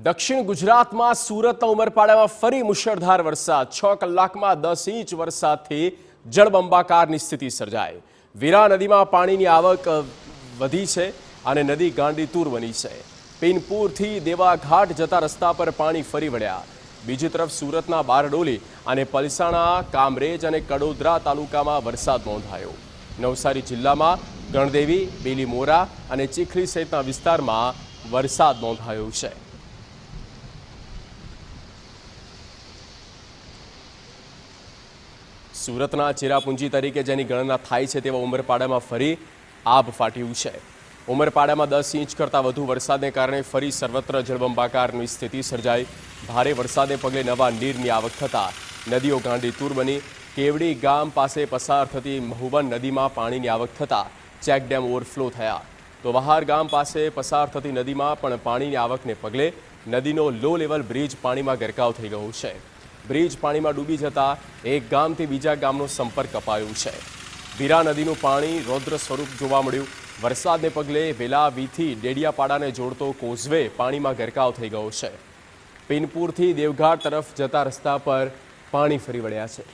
દક્ષિણ ગુજરાતમાં સુરતના ઉમરપાડામાં ફરી મુશળધાર વરસાદ 6 કલાકમાં 10 ઇંચ વરસાદથી જળબંબાકારની સ્થિતિ સર્જાઈ। વીરા નદીમાં પાણીની આવક વધી છે અને નદી ગાંડીતુર બની છે। પીનપુરથી દેવાઘાટ જતા રસ્તા પર પાણી ફરી વળ્યા। બીજી તરફ સુરતના બારડોલી અને પલસાણા, કામરેજ અને કડોદરા તાલુકામાં વરસાદ નોંધાયો। નવસારી જિલ્લામાં ગણદેવી, બેલીમોરા અને ચીખલી સહિતના વિસ્તારમાં વરસાદ નોંધાયો છે। સુરતના ચેરાપુંજી તરીકે જેની ગણના થાય છે તેવા ઉમરપાડામાં ફરી આભ ફાટ્યું છે। ઉમરપાડામાં 10 ઇંચ કરતાં વધુ વરસાદને કારણે ફરી સર્વત્ર જળબંબાકારની સ્થિતિ સર્જાઈ। ભારે વરસાદને પગલે નવા નીરની આવક થતાં નદીઓ ગાંડીતુર બની। કેવડી ગામ પાસે પસાર થતી મહુબન નદીમાં પાણીની આવક થતાં ચેકડેમ ઓવરફ્લો થયા। તો વહાર ગામ પાસે પસાર થતી નદીમાં પણ પાણીની આવકને પગલે નદીનો લો લેવલ બ્રિજ પાણીમાં ગરકાવ થઈ ગયો છે। બ્રિજ પાણીમાં ડૂબી જતા એક ગામથી બીજા ગામનો સંપર્ક કપાયો છે। વીરા નદીનું પાણી રૌદ્ર સ્વરૂપ જોવા મળ્યું। વરસાદને પગલે વેલાવીથી ડેડિયાપાડાને જોડતો કોઝવે પાણીમાં ગરકાવ થઈ ગયો છે। પીનપુરથી દેવઘાટ તરફ જતા રસ્તા પર પાણી ફરી વળ્યા છે।